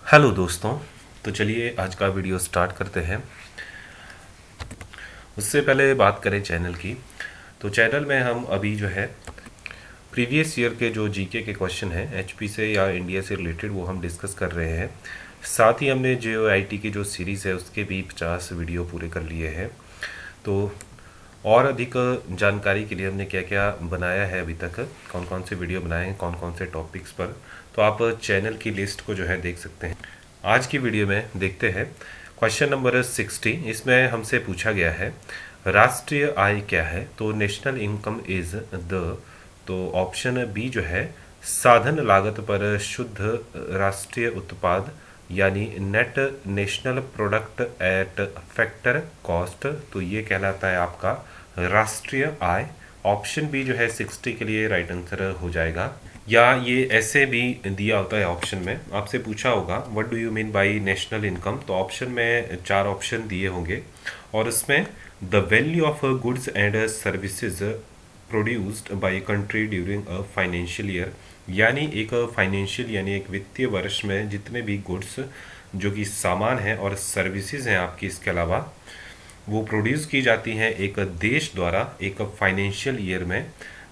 Hello दोस्तों। तो चलिए आज का वीडियो स्टार्ट करते हैं। उससे पहले बात करें चैनल की। तो चैनल में हम अभी जो है प्रीवियस ईयर के जो जीके के क्वेश्चन हैं एचपी से या इंडिया से रिलेटेड वो हम डिस्कस कर रहे हैं। साथ ही हमने जो आईटी की जो सीरीज़ है उसके भी 50 वीडियो पूरे कर लिए हैं। तो और अधिक जानकारी के लिए हमने क्या क्या बनाया है अभी तक, कौन कौन से वीडियो बनाए हैं, कौन कौन से टॉपिक्स पर, तो आप चैनल की लिस्ट को जो है देख सकते हैं। आज की वीडियो में देखते हैं क्वेश्चन नंबर 60। इसमें हमसे पूछा गया है राष्ट्रीय आय क्या है। तो नेशनल इनकम इज द, तो ऑप्शन बी जो है साधन लागत पर शुद्ध राष्ट्रीय उत्पाद यानी net national product at factor cost, तो ये कहलाता है आपका राष्ट्रीय आय। ऑप्शन बी जो है 60 के लिए राइट आंसर हो जाएगा। या ये ऐसे भी दिया होता है ऑप्शन में, आपसे पूछा होगा what do you mean by national income, तो ऑप्शन में 4 ऑप्शन दिए होंगे और उसमें the value of goods and services produced by country during a financial year, यानी एक फाइनेंशियल यानी एक वित्तीय वर्ष में जितने भी गुड्स जो कि सामान है और सर्विसेज हैं आपकी इसके अलावा वो प्रोड्यूस की जाती हैं एक देश द्वारा एक फाइनेंशियल ईयर में,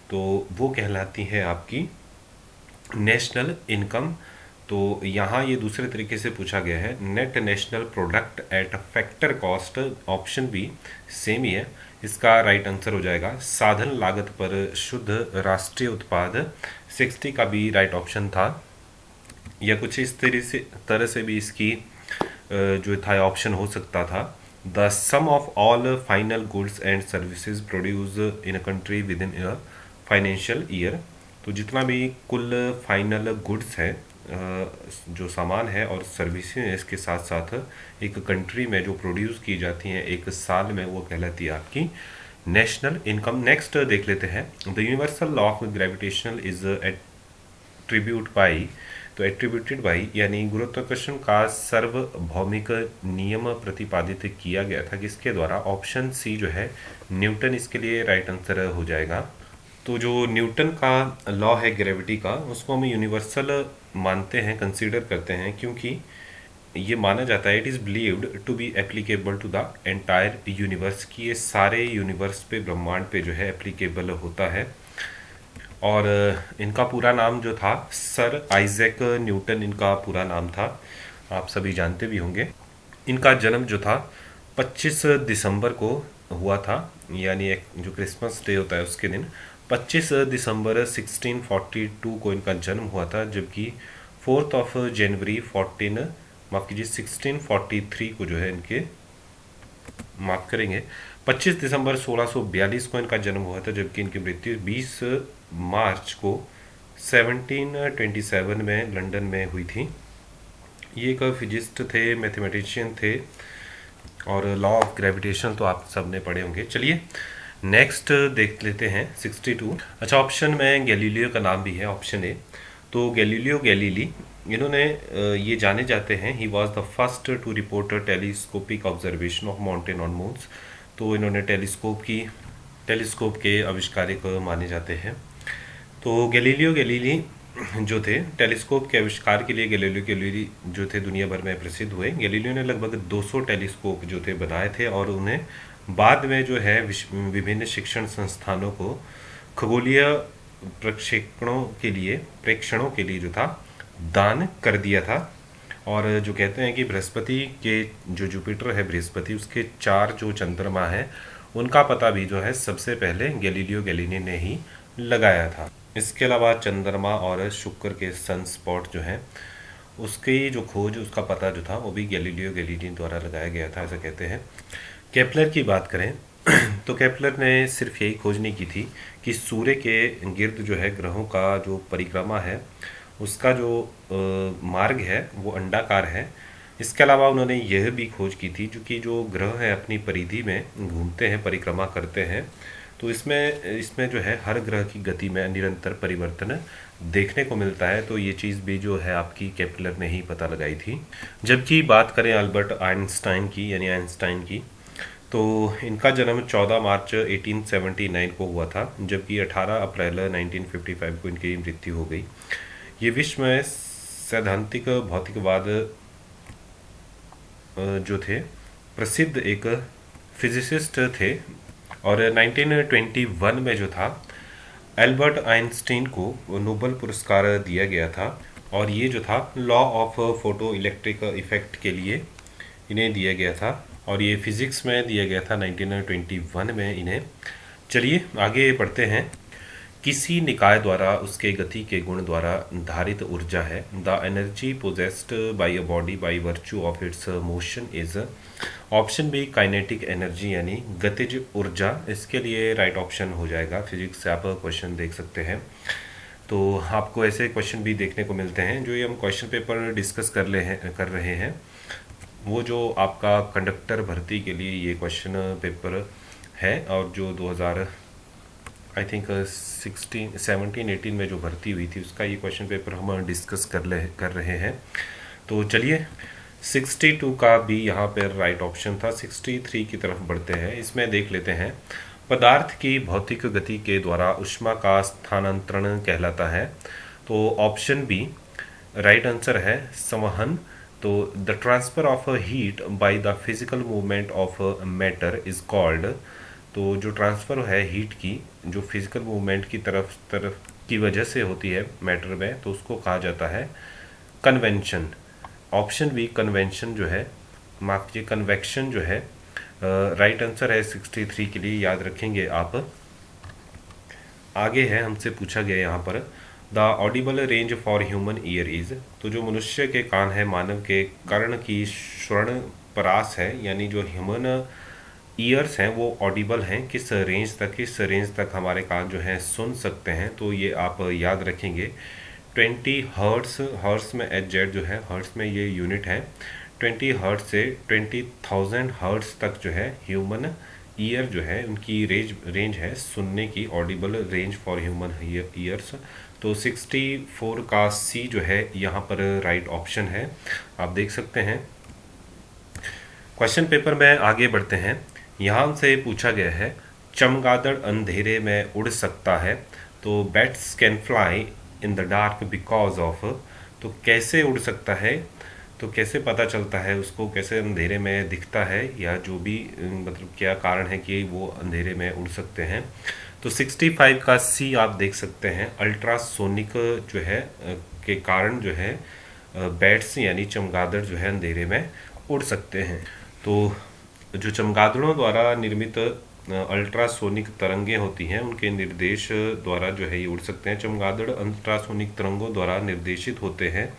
तो वो कहलाती है आपकी नेशनल इनकम। तो यहाँ ये दूसरे तरीके से पूछा गया है net national product at factor cost, option B same ही है, इसका राइट आंसर हो जाएगा साधन लागत पर शुद्ध राष्ट्रीय उत्पाद। 60 का भी राइट ऑप्शन था, या कुछ इस तरह से भी इसकी जो था ऑप्शन हो सकता था। The sum of all final goods and services produce in a country within a financial year, तो जितना भी कुल फाइनल गुड्स है जो सामान है और सर्विसेज है इसके साथ साथ एक कंट्री में जो प्रोड्यूस की जाती हैं एक साल में, वो कहलाती है आपकी नेशनल इनकम। नेक्स्ट देख लेते हैं the universal law of gravitational is attribute by, तो एट्रीब्यूटेड बाई यानी गुरुत्वाकर्षण का सार्वभौमिक नियम प्रतिपादित किया गया था किसके द्वारा, ऑप्शन सी जो है न्यूटन, इसके लिए राइट आंसर हो जाएगा। तो जो न्यूटन का लॉ है ग्रेविटी का उसको हम यूनिवर्सल मानते हैं, कंसीडर करते हैं, क्योंकि ये माना जाता है it is believed to be applicable to the entire universe, की ये सारे यूनिवर्स पे ब्रह्मांड पे जो है एप्लीकेबल होता है। और इनका पूरा नाम जो था सर आइजैक न्यूटन इनका पूरा नाम था, आप सभी जानते भी होंगे। इनका जन्म जो था 25 दिसंबर को हुआ था, यानी एक जो क्रिसमस डे होता है उसके दिन 25 दिसंबर 1642 को इनका जन्म हुआ था, जबकि 4 जनवरी 14 माफ़ कीजिए 1643 को जो है इनके माफ करेंगे 25 दिसंबर 1642 को इनका जन्म हुआ था, जबकि इनकी मृत्यु 20 मार्च को 1727 में लंदन में हुई थी। ये एक फिजिस्ट थे, मैथमेटिशियन थे, और लॉ ऑफ ग्रेविटेशन तो आप सब ने पढ़े होंगे। चलिए नेक्स्ट देख लेते हैं 62। अच्छा, ऑप्शन में गैलीलियो का नाम भी है, ऑप्शन ए। तो गैलीलियो गैलीली इन्होंने ये जाने जाते हैं he was the first to report telescopic observation of mountain on moons, तो इन्होंने टेलीस्कोप के आविष्कारक माने जाते हैं। तो गैलीलियो गैलीली जो थे टेलीस्कोप के आविष्कार के लिए गैलीलियो गैलीली जो थे दुनिया भर में प्रसिद्ध हुए। गैलीलियो ने लगभग 200 टेलीस्कोप जो थे बनाए थे और उन्हें बाद में जो है विभिन्न शिक्षण संस्थानों को खगोलीय प्रेक्षणों के लिए जो था दान कर दिया था। और जो कहते हैं कि बृहस्पति के जो जुपिटर है बृहस्पति उसके 4 जो चंद्रमा है उनका पता भी जो है सबसे पहले गैलीलियो गैलीली ने ही लगाया था। इसके अलावा चंद्रमा और शुक्र के सन स्पॉट जो है उसकी जो खोज उसका पता जो था वो भी गैलीलियो गैलीली द्वारा लगाया गया था, ऐसा कहते हैं। केपलर की बात करें तो केपलर ने सिर्फ यही खोज नहीं की थी कि सूर्य के गिर्द जो है ग्रहों का जो परिक्रमा है उसका जो मार्ग है वो अंडाकार है। इसके अलावा उन्होंने यह भी खोज की थी जो कि जो ग्रह हैं अपनी परिधि में घूमते हैं, परिक्रमा करते हैं, तो इसमें इसमें जो है हर ग्रह की गति में निरंतर परिवर्तन देखने को मिलता है। तो ये चीज़ भी जो है आपकी केपलर ने ही पता लगाई थी। जबकि बात करें अल्बर्ट आइंस्टाइन की यानी आइंस्टाइन की, तो इनका जन्म 14 मार्च 1879 को हुआ था, जबकि 18 अप्रैल 1955 को इनकी मृत्यु हो गई। ये विश्व में सैद्धांतिक भौतिकवाद जो थे प्रसिद्ध एक फिजिसिस्ट थे, और 1921 में जो था एल्बर्ट आइंस्टीन को नोबेल पुरस्कार दिया गया था। और ये जो था law of photo electric effect के लिए इन्हें दिया गया था, और ये फिजिक्स में दिया गया था 1921 में इन्हें। चलिए आगे बढ़ते हैं। किसी निकाय द्वारा उसके गति के गुण द्वारा धारित ऊर्जा है। The energy possessed by a body by virtue of its motion is. Option B kinetic energy यानी गतिज ऊर्जा। इसके लिए राइट ऑप्शन हो जाएगा। फिजिक्स से आप क्वेश्चन देख सकते हैं, तो आपको ऐसे क्वेश्चन भी देखने को मिलते हैं। जो ये हम क्वेश्चन पेपर डिस्कस कर रहे हैं वो जो आपका कंडक्टर भर्ती के लिए ये क्वेश्चन पेपर है, और जो 2000 आई थिंक 17-18 में जो भर्ती हुई थी उसका ये क्वेश्चन पेपर हम डिस्कस कर रहे हैं। तो चलिए 62 का भी यहाँ पर राइट ऑप्शन था। 63 की तरफ बढ़ते हैं। इसमें देख लेते हैं। पदार्थ की भौतिक गति के द्वारा ऊष्मा का स्थानांतरण कहलाता है। तो ऑप्शन बी राइट आंसर है संवहन। तो the transfer of heat by the physical movement of matter is called. तो जो ट्रांसफ़र है हीट की, जो फिजिकल मूवमेंट की तरफ की वजह से होती है मैटर में, तो उसको कहा जाता है कन्वेंशन। ऑप्शन बी कन्वेंशन जो है, माफ कीजिए कन्वेक्शन जो है राइट आंसर है 63 के लिए, याद रखेंगे आप। आगे है, हमसे पूछा गया यहाँ पर the Audible range for human ear is. तो जो मनुष्य के कान है, मानव के कर्ण की स्वर्ण परास है, यानी जो ह्यूमन ईयर्स हैं वो ऑडिबल हैं किस रेंज तक हमारे कान जो हैं सुन सकते हैं। तो ये आप याद रखेंगे 20 हर्ट्स। हर्ट्स में एच जो है हर्ट्स में ये यूनिट है। 20 हर्ट्स से 20,000 हर्ट्स तक जो है ह्यूमन ईयर जो है उनकी रेंज है सुनने की, Audible range for human ears. तो 64 का सी जो है यहाँ पर राइट ऑप्शन है, आप देख सकते हैं। क्वेश्चन पेपर में आगे बढ़ते हैं। यहाँ से पूछा गया है चमगादड़ अंधेरे में उड़ सकता है। तो bats can fly in the dark because of. तो कैसे उड़ सकता है, तो कैसे पता चलता है उसको, कैसे अंधेरे में दिखता है, या जो भी मतलब क्या कारण है कि वो अंधेरे में उड़ सकते हैं। तो 65 का सी आप देख सकते हैं, अल्ट्रासोनिक जो है के कारण जो है बैट्स यानी चमगादड़ जो है अंधेरे में उड़ सकते हैं। तो जो चमगादड़ों द्वारा निर्मित अल्ट्रासोनिक तरंगें होती हैं उनके निर्देश द्वारा जो है ये उड़ सकते हैं। चमगादड़ अल्ट्रासोनिक तरंगों द्वारा निर्देशित होते हैं,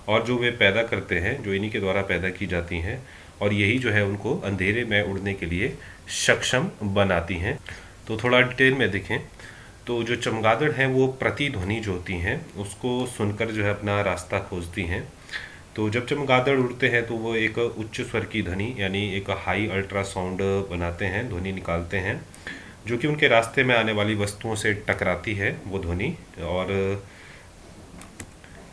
और जो वे पैदा करते हैं, जो इन्हीं के द्वारा पैदा की जाती हैं, और यही जो है उनको अंधेरे में उड़ने के लिए सक्षम बनाती हैं। तो थोड़ा डिटेल में देखें तो जो चमगादड़ हैं वो प्रतिध्वनि जो होती हैं उसको सुनकर जो है अपना रास्ता खोजती हैं। तो जब चमगादड़ उड़ते हैं तो वो एक उच्च स्वर की ध्वनि यानी एक हाई अल्ट्रासाउंड बनाते हैं, ध्वनि निकालते हैं, जो कि उनके रास्ते में आने वाली वस्तुओं से टकराती है वो ध्वनि, और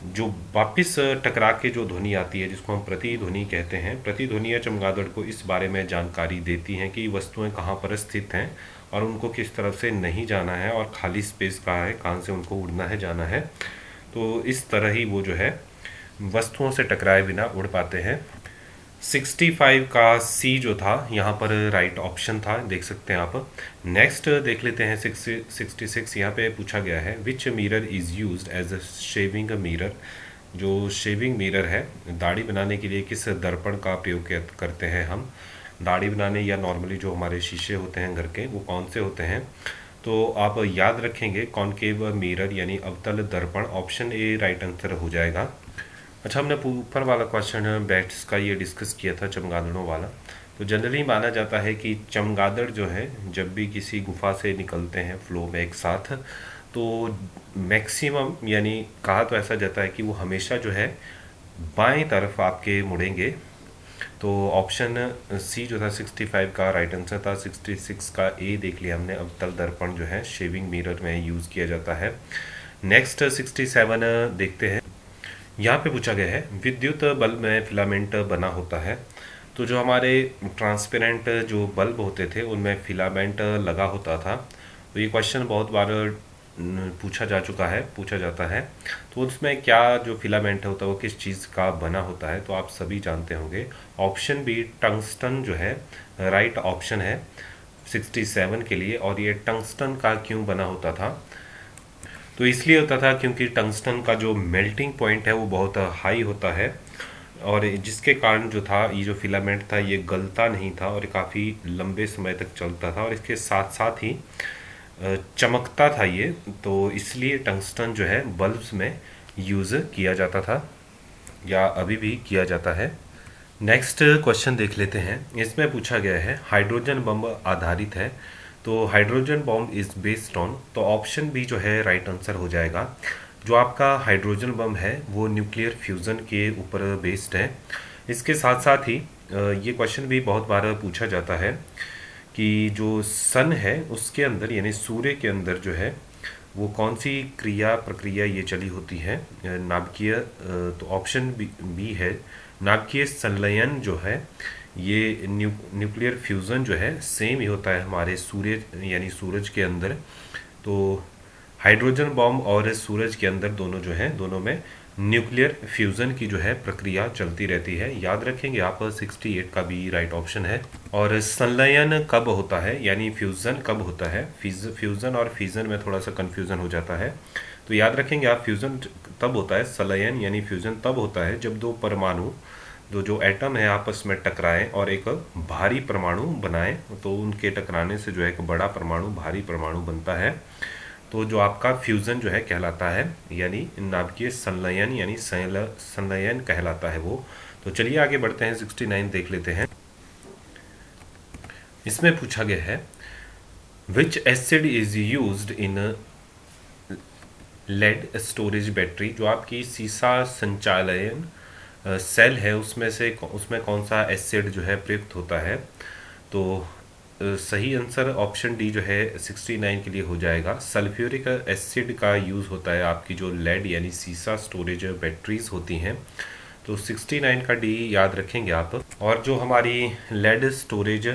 जो वापस टकरा के जो ध्वनि आती है जिसको हम प्रतिध्वनि कहते हैं। प्रतिध्वनियाँ चमगादड़ को इस बारे में जानकारी देती हैं कि वस्तुएं कहाँ पर स्थित हैं और उनको किस तरफ से नहीं जाना है, और खाली स्पेस कहाँ है, कहाँ से उनको उड़ना है, जाना है। तो इस तरह ही वो जो है वस्तुओं से टकराए बिना उड़ पाते हैं। 65 का सी जो था यहाँ पर राइट ऑप्शन था, देख सकते हैं आप। नेक्स्ट देख लेते हैं 66। यहाँ पे पूछा गया है which mirror is used as a shaving mirror. जो शेविंग मिरर है, दाढ़ी बनाने के लिए किस दर्पण का प्रयोग करते हैं हम। दाढ़ी बनाने या नॉर्मली जो हमारे शीशे होते हैं घर के, वो कौन से होते हैं। तो आप याद रखेंगे कॉनकेव मिरर यानी अवतल दर्पण। ऑप्शन ए राइट आंसर हो जाएगा। अच्छा, हमने ऊपर वाला क्वेश्चन बैट्स का ये डिस्कस किया था, चमगादड़ों वाला। तो जनरली माना जाता है कि चमगादड़ जो है जब भी किसी गुफा से निकलते हैं फ्लो में एक साथ, तो मैक्सिमम यानी कहा तो ऐसा जाता है कि वो हमेशा जो है बाएं तरफ आपके मुड़ेंगे। तो ऑप्शन सी जो था 65 का राइट आंसर था। 66 का ए देख लिया हमने, अवतल दर्पण जो है शेविंग मिरर में यूज़ किया जाता है। नेक्स्ट 67 देखते हैं। यहाँ पे पूछा गया है विद्युत बल्ब में फिलामेंट बना होता है। तो जो हमारे ट्रांसपेरेंट जो बल्ब होते थे उनमें फिलामेंट लगा होता था। तो ये क्वेश्चन बहुत बार पूछा जाता है। तो उसमें क्या जो फिलामेंट होता है वो किस चीज़ का बना होता है, तो आप सभी जानते होंगे। ऑप्शन बी टंगस्टन जो है राइट ऑप्शन है 67 के लिए। और ये टंगस्टन का क्यों बना होता था, तो इसलिए होता था क्योंकि टंगस्टन का जो मेल्टिंग पॉइंट है वो बहुत हाई होता है, और जिसके कारण जो था ये जो फिलामेंट था ये गलता नहीं था और काफ़ी लंबे समय तक चलता था, और इसके साथ साथ ही चमकता था ये। तो इसलिए टंगस्टन जो है बल्ब्स में यूज़ किया जाता था, या अभी भी किया जाता है। नेक्स्ट क्वेश्चन देख लेते हैं। इसमें पूछा गया है हाइड्रोजन बम आधारित है, तो hydrogen bomb is based on, तो ऑप्शन बी जो है राइट आंसर हो जाएगा। जो आपका हाइड्रोजन बम है वो न्यूक्लियर फ्यूज़न के ऊपर बेस्ड है। इसके साथ साथ ही ये क्वेश्चन भी बहुत बार पूछा जाता है कि जो सन है उसके अंदर यानी सूर्य के अंदर जो है वो कौन सी प्रक्रिया ये चली होती है नाभिकीय, तो ऑप्शन बी है नाभिकीय संलयन जो है ये न्यूक्लियर फ्यूज़न जो है सेम ही होता है हमारे सूर्य यानी सूरज के अंदर। तो हाइड्रोजन बॉम्ब और सूरज के अंदर दोनों जो है दोनों में न्यूक्लियर फ्यूज़न की जो है प्रक्रिया चलती रहती है। याद रखेंगे आप 68 का भी राइट ऑप्शन है। और संलयन कब होता है यानी फ्यूज़न कब होता है, फ्यूज़न और फिजन में थोड़ा सा कन्फ्यूज़न हो जाता है, तो याद रखेंगे आप फ्यूज़न तब होता है, संलयन यानी फ्यूज़न तब होता है जब दो परमाणु जो एटम है आपस में टकराएं और एक भारी परमाणु बनाएं, तो उनके टकराने से जो है एक बड़ा परमाणु भारी परमाणु बनता है। तो जो आपका फ्यूज़न जो है कहलाता है, यानी नाभिकीय संलयन यानी संलयन कहलाता है वो। तो चलिए आगे बढ़ते हैं, 69 देख लेते हैं। इसमें पूछा गया है which acid is used in lead storage battery, जो आपकी सीसा संचालन सेल है उसमें कौन सा एसिड जो है प्रयुक्त होता है, तो सही आंसर ऑप्शन डी जो है 69 के लिए हो जाएगा। सल्फ्यूरिक एसिड का यूज़ होता है आपकी जो लेड यानी सीसा स्टोरेज बैटरीज होती हैं, तो 69 का डी याद रखेंगे आप। और जो हमारी लेड स्टोरेज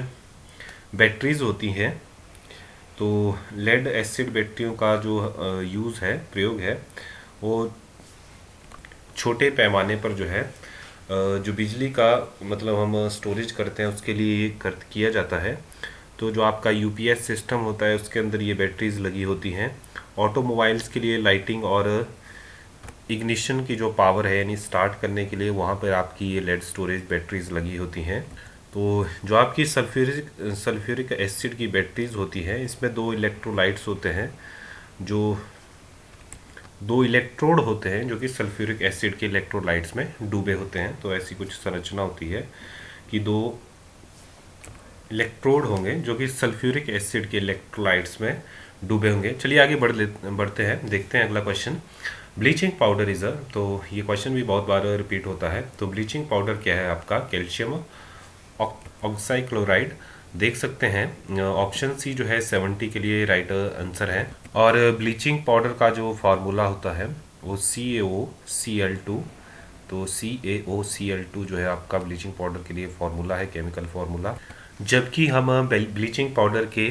बैटरीज होती हैं, तो लेड एसिड बैटरियों का जो यूज़ है प्रयोग है वो छोटे पैमाने पर जो है जो बिजली का मतलब हम स्टोरेज करते हैं उसके लिए किया जाता है। तो जो आपका यूपीएस सिस्टम होता है उसके अंदर ये बैटरीज लगी होती हैं। ऑटोमोबाइल्स के लिए लाइटिंग और इग्निशन की जो पावर है यानी स्टार्ट करने के लिए वहाँ पर आपकी ये लेड स्टोरेज बैटरीज लगी होती हैं। तो जो आपकी सल्फ्यूरिक एसिड की बैटरीज होती हैं इसमें दो इलेक्ट्रोलाइट्स होते हैं, जो दो इलेक्ट्रोड होते हैं जो कि सल्फ्यूरिक एसिड के इलेक्ट्रोलाइट्स में डूबे होते हैं। तो ऐसी कुछ संरचना होती है कि दो इलेक्ट्रोड होंगे जो कि सल्फ्यूरिक एसिड के इलेक्ट्रोलाइट्स में डूबे होंगे। चलिए आगे बढ़ते हैं, देखते हैं अगला क्वेश्चन। ब्लीचिंग पाउडर इज़ तो ये क्वेश्चन भी बहुत बार रिपीट होता है। तो ब्लीचिंग पाउडर क्या है आपका, कैल्शियम ऑक्साइक्लोराइड। देख सकते हैं ऑप्शन सी जो है 70 के लिए राइट आंसर है। और ब्लीचिंग पाउडर का जो फार्मूला होता है वो CaOCl2, तो CaOCl2 जो है आपका ब्लीचिंग पाउडर के लिए फार्मूला है, केमिकल फार्मूला। जबकि हम ब्लीचिंग पाउडर के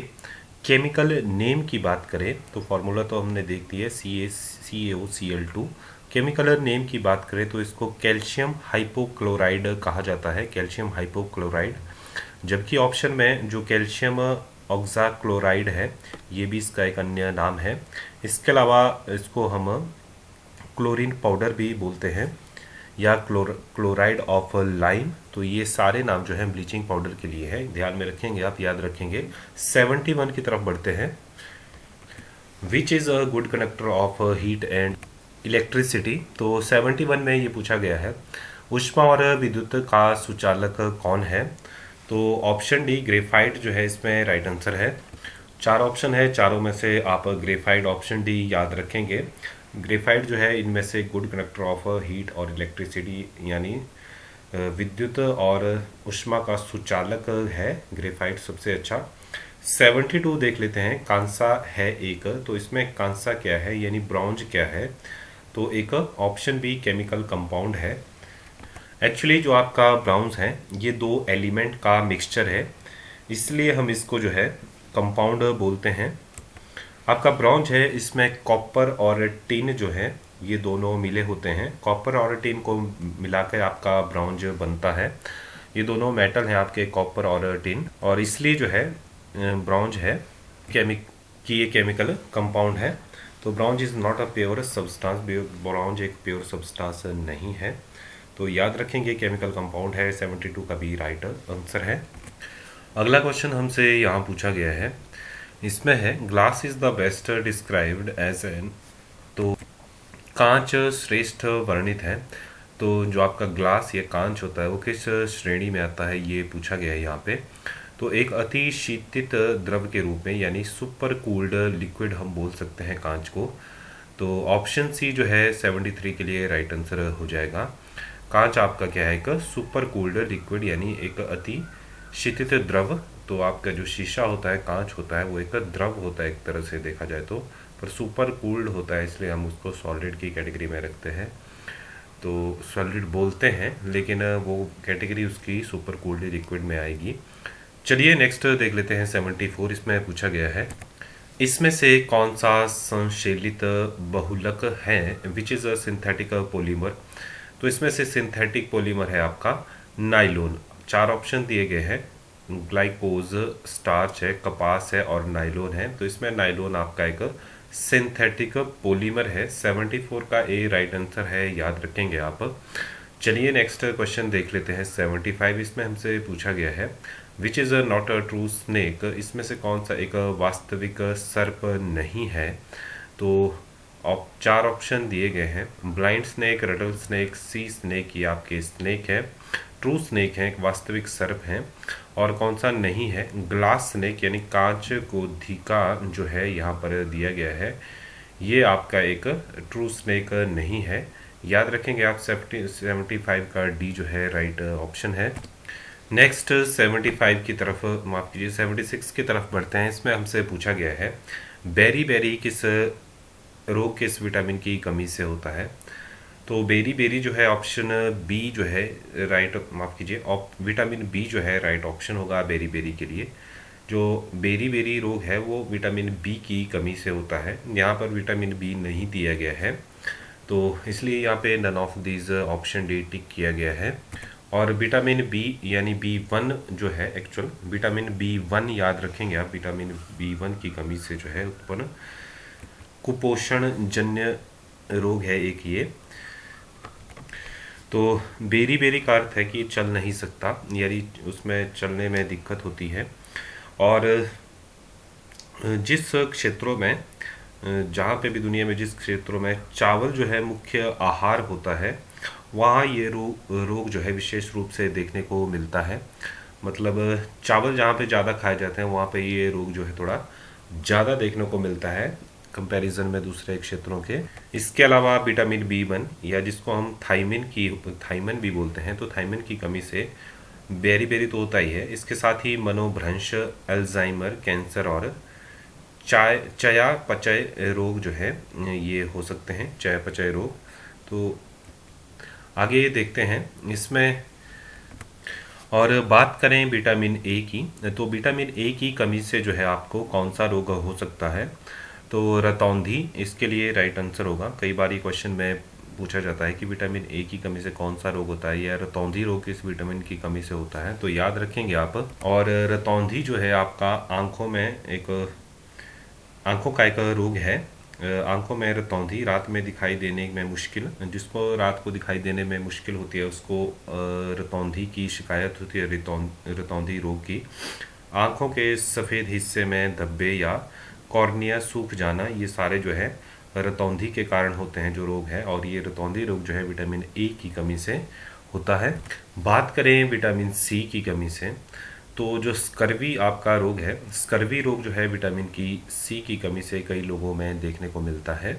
केमिकल नेम की बात करें तो फार्मूला तो हमने देख दिया CaOCl2। केमिकल नेम की बात करें तो इसको कैल्शियम हाइपोक्लोराइड कहा जाता है, कैल्शियम हाइपोक्लोराइड। जबकि ऑप्शन में जो कैल्शियम ऑक्साक्लोराइड है ये भी इसका एक अन्य नाम है। इसके अलावा इसको हम क्लोरीन पाउडर भी बोलते हैं या क्लोराइड ऑफ लाइम। तो ये सारे नाम जो है ब्लीचिंग पाउडर के लिए है, ध्यान में रखेंगे आप, याद रखेंगे। 71 की तरफ बढ़ते हैं। Which is a good conductor of heat and electricity, तो 71 में ये पूछा गया है ऊष्मा और विद्युत का सुचालक कौन है, तो ऑप्शन डी ग्रेफाइट जो है इसमें राइट आंसर है। 4 ऑप्शन है, चारों में से आप ग्रेफाइट ऑप्शन डी याद रखेंगे। ग्रेफाइट जो है इनमें से गुड कंडक्टर ऑफ हीट और इलेक्ट्रिसिटी यानी विद्युत और ऊष्मा का सुचालक है ग्रेफाइट सबसे अच्छा। 72 देख लेते हैं। कांसा है एक, तो इसमें कांसा क्या है यानी ब्रॉन्ज क्या है, तो एक ऑप्शन बी केमिकल कंपाउंड है। एक्चुअली जो आपका ब्राउन्स है ये दो एलिमेंट का मिक्सचर है, इसलिए हम इसको जो है कंपाउंड बोलते हैं। आपका ब्रॉन्ज है, इसमें कॉपर और टिन जो है ये दोनों मिले होते हैं। कॉपर और टिन को मिलाकर आपका ब्रॉन्ज बनता है। ये दोनों मेटल हैं आपके, कॉपर और टिन, और इसलिए जो है ब्रॉन्ज है कि ये केमिकल कंपाउंड है। तो bronze is not a pure substance, bronze एक प्योर सब्सटेंस नहीं है। तो याद रखेंगे केमिकल कंपाउंड है। 72 का भी राइट आंसर है। अगला क्वेश्चन हमसे यहाँ पूछा गया है, इसमें है glass is the best described as an. तो कांच श्रेष्ठ वर्णित है। तो जो आपका ग्लास या कांच होता है वो किस श्रेणी में आता है, ये पूछा गया है यहाँ पे। तो एक अति शीतित द्रव के रूप में, यानी सुपर कूल्ड लिक्विड हम बोल सकते हैं कांच को। तो ऑप्शन सी जो है 73 के लिए राइट आंसर हो जाएगा। कांच आपका क्या है, एक सुपर कूल्ड लिक्विड, यानी एक अति शीतित द्रव। तो आपका जो शीशा होता है, कांच होता है, वो एक द्रव होता है एक तरह से देखा जाए तो, पर सुपर कूल्ड होता है, इसलिए हम उसको सॉलिड की कैटेगरी में रखते हैं। तो सॉलिड बोलते हैं, लेकिन वो कैटेगरी उसकी सुपर कूल्ड लिक्विड में आएगी। चलिए नेक्स्ट देख लेते हैं 74। इसमें पूछा गया है, इसमें से कौन सा संश्लेषित बहुलक है which is a synthetic polymer. तो इसमें से सिंथेटिक पॉलीमर है आपका नाइलोन। 4 ऑप्शन दिए गए हैं, ग्लाइकोज, स्टार्च है, कपास है और नाइलोन है। तो इसमें नाइलोन आपका एक सिंथेटिक पॉलीमर है। 74 का ए राइट आंसर है, याद रखेंगे आप। चलिए नेक्स्ट क्वेश्चन देख लेते हैं 75। इसमें हमसे पूछा गया है which is not a true snake. इसमें से कौन सा एक वास्तविक सर्प नहीं है। तो 4 ऑप्शन दिए गए हैं, ब्लाइंड स्नेक, रटल स्नेक, सी स्नेक, ये आपके स्नेक है, ट्रू स्नेक है, एक वास्तविक सर्प है, और कौन सा नहीं है, ग्लास स्नेक, यानी कांच गोधिका जो है यहाँ पर दिया गया है, ये आपका एक ट्रू स्नेक नहीं है। याद रखेंगे आप। 75 का डी जो है राइट ऑप्शन है। नेक्स्ट 75 की तरफ, माफ कीजिए 76 की तरफ बढ़ते हैं। इसमें हमसे पूछा गया है बेरी बेरी किस रोग, किस विटामिन की कमी से होता है। तो बेरी बेरी जो है ऑप्शन बी जो है राइट, माफ कीजिए विटामिन बी जो है राइट ऑप्शन होगा बेरी बेरी के लिए। जो बेरी बेरी रोग है वो विटामिन बी की कमी से होता है। यहाँ पर विटामिन बी नहीं दिया गया है, तो इसलिए यहाँ पे none of these option D tick किया गया है। और विटामिन बी यानी B1 जो है, एक्चुअल विटामिन B1 याद रखेंगे आप, विटामिन B1 की कमी से जो है उत्पन्न कुपोषण जन्य रोग है एक ये। तो बेरी बेरी का अर्थ है कि चल नहीं सकता, यानी उसमें चलने में दिक्कत होती है। और जिस क्षेत्रों में, जहाँ पे भी दुनिया में जिस क्षेत्रों में चावल जो है मुख्य आहार होता है, वहाँ ये रोग जो है विशेष रूप से देखने को मिलता है। मतलब चावल जहाँ पे ज़्यादा खाए जाते हैं वहाँ पे ये रोग जो है थोड़ा ज़्यादा देखने को मिलता है कंपैरिजन में दूसरे क्षेत्रों के। इसके अलावा विटामिन B1, या जिसको हम थाइमिन भी बोलते हैं, तो थाइमिन की कमी से बेरी बेरी तो होता ही है। इसके साथ ही मनोभ्रंश, अल्जाइमर, कैंसर और चयापचय रोग जो है ये हो सकते हैं, चयापचय रोग। तो आगे देखते हैं इसमें, और बात करें विटामिन ए की, तो विटामिन ए की कमी से जो है आपको कौन सा रोग हो सकता है। तो रतौंधी इसके लिए राइट आंसर होगा। कई बार ये क्वेश्चन में पूछा जाता है कि विटामिन ए की कमी से कौन सा रोग होता है, या रतौंधी रोग किस विटामिन की कमी से होता है, तो याद रखेंगे आप। और रतौंधी जो है आपका आंखों का एक रोग है। आंखों में रतौंधी, रात में दिखाई देने में मुश्किल, जिसको रात को दिखाई देने में मुश्किल होती है उसको रतौंधी की शिकायत होती है, रतौंधी रोग की। आंखों के सफ़ेद हिस्से में धब्बे या कॉर्निया सूख जाना, ये सारे जो है रतौंधी के कारण होते हैं जो रोग है, और ये रतौंधी रोग जो है विटामिन ए की कमी से होता है। बात करें विटामिन सी की कमी से, तो जो स्कर्वी आपका रोग है, स्कर्वी रोग जो है विटामिन की सी की कमी से कई लोगों में देखने को मिलता है।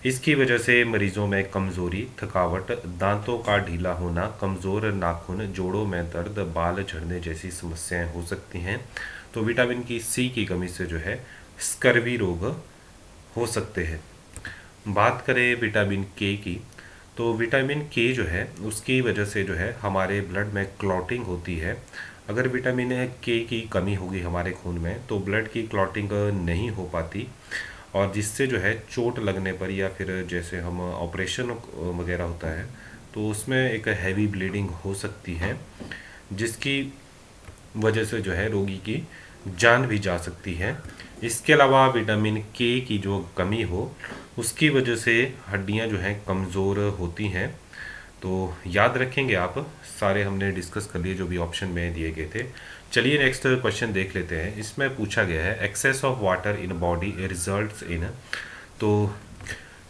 इसकी वजह से मरीजों में कमज़ोरी, थकावट, दांतों का ढीला होना, कमज़ोर नाखून, जोड़ों में दर्द, बाल झड़ने जैसी समस्याएं हो सकती हैं। तो विटामिन की सी की कमी से जो है स्कर्वी रोग हो सकते हैं। बात करें विटामिन के की, तो विटामिन के जो है उसकी वजह से जो है हमारे ब्लड में क्लॉटिंग होती है। अगर विटामिन के की कमी होगी हमारे खून में तो ब्लड की क्लॉटिंग नहीं हो पाती। और जिससे जो है चोट लगने पर या फिर जैसे हम ऑपरेशन वगैरह होता है तो उसमें एक हैवी ब्लीडिंग हो सकती है, जिसकी वजह से जो है रोगी की जान भी जा सकती है। इसके अलावा विटामिन के की जो कमी हो उसकी वजह से हड्डियां जो हैं कमज़ोर होती हैं। तो याद रखेंगे आप, सारे हमने डिस्कस कर लिए जो भी ऑप्शन में दिए गए थे। चलिए नेक्स्ट क्वेश्चन देख लेते हैं। इसमें पूछा गया है excess of water in body results in, तो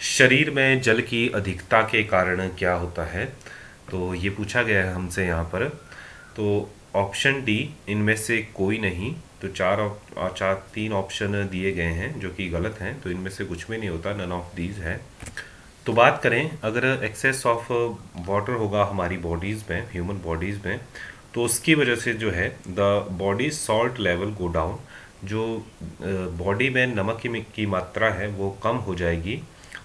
शरीर में जल की अधिकता के कारण क्या होता है, तो ये पूछा गया है हमसे यहाँ पर। तो ऑप्शन डी इनमें से कोई नहीं। तो तीन ऑप्शन दिए गए हैं जो कि गलत हैं, तो इनमें से कुछ भी नहीं होता, नन ऑफ दीज है। तो बात करें अगर एक्सेस ऑफ वाटर होगा हमारी बॉडीज़ में, ह्यूमन बॉडीज़ में, तो उसकी वजह से जो है the body salt level go down, जो बॉडी में नमक की मात्रा है वो कम हो जाएगी,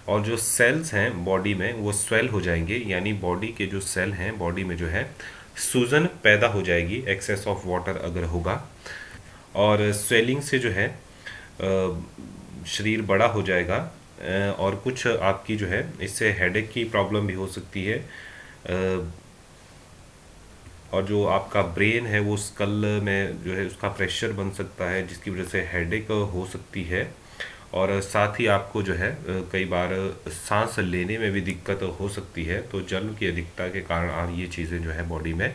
और जो सेल्स हैं बॉडी में वो स्वेल हो जाएंगे, यानी बॉडी के जो सेल हैं बॉडी में जो है सूजन पैदा हो जाएगी एक्सेस ऑफ वाटर अगर होगा। और स्वेलिंग से जो है शरीर बड़ा हो जाएगा, और कुछ आपकी जो है इससे हेडेक की प्रॉब्लम भी हो सकती है, और जो आपका ब्रेन है वो स्कल में जो है उसका प्रेशर बन सकता है जिसकी वजह से हेडेक हो सकती है। और साथ ही आपको जो है कई बार सांस लेने में भी दिक्कत हो सकती है। तो जल की अधिकता के कारण ये चीज़ें जो है बॉडी में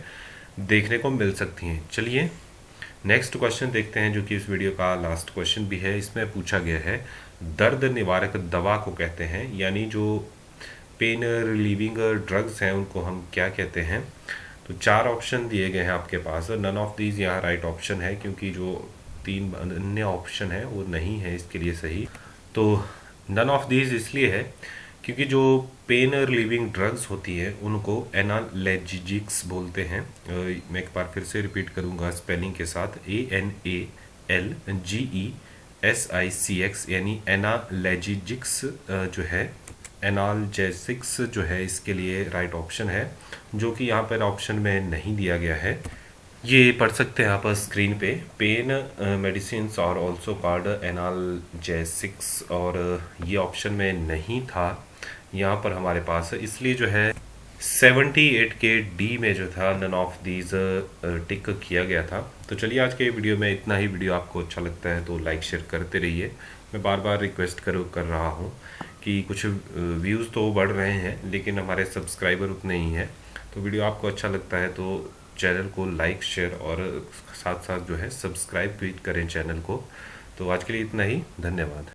देखने को मिल सकती हैं। चलिए नेक्स्ट क्वेश्चन देखते हैं जो कि इस वीडियो का लास्ट क्वेश्चन भी है। इसमें पूछा गया है दर्द निवारक दवा को कहते हैं, यानी जो पेन रिलीविंग ड्रग्स हैं उनको हम क्या कहते हैं। तो चार ऑप्शन दिए गए हैं आपके पास, नन ऑफ दीज यहाँ राइट ऑप्शन है, क्योंकि जो तीन अन्य ऑप्शन है वो नहीं है इसके लिए सही। तो नन ऑफ दीज इसलिए है क्योंकि जो पेन रिलीविंग ड्रग्स होती है उनको एनाल्जेसिक्स बोलते हैं। मैं एक बार फिर से रिपीट करूंगा स्पेलिंग के साथ, ANALGESICX, यानी एनाल्जेसिक्स जो है, एनाल्जेसिक्स जो है इसके लिए राइट ऑप्शन है, जो कि यहाँ पर ऑप्शन में नहीं दिया गया है। ये पढ़ सकते हैं आप स्क्रीन पे, पेन मेडिसिन और ऑल्सो कॉल्ड एनाल्जेसिक्स, और ये ऑप्शन में नहीं था यहाँ पर हमारे पास, इसलिए जो है 78 के डी में जो था नन ऑफ दीज टिक किया गया था। तो चलिए आज के वीडियो में इतना ही। वीडियो आपको अच्छा लगता है तो लाइक शेयर करते रहिए। मैं बार बार रिक्वेस्ट कर रहा हूँ कि कुछ व्यूज़ तो बढ़ रहे हैं लेकिन हमारे सब्सक्राइबर उतने ही हैं। तो वीडियो आपको अच्छा लगता है तो चैनल को लाइक शेयर और साथ साथ जो है सब्सक्राइब भी करें चैनल को। तो आज के लिए इतना ही, धन्यवाद।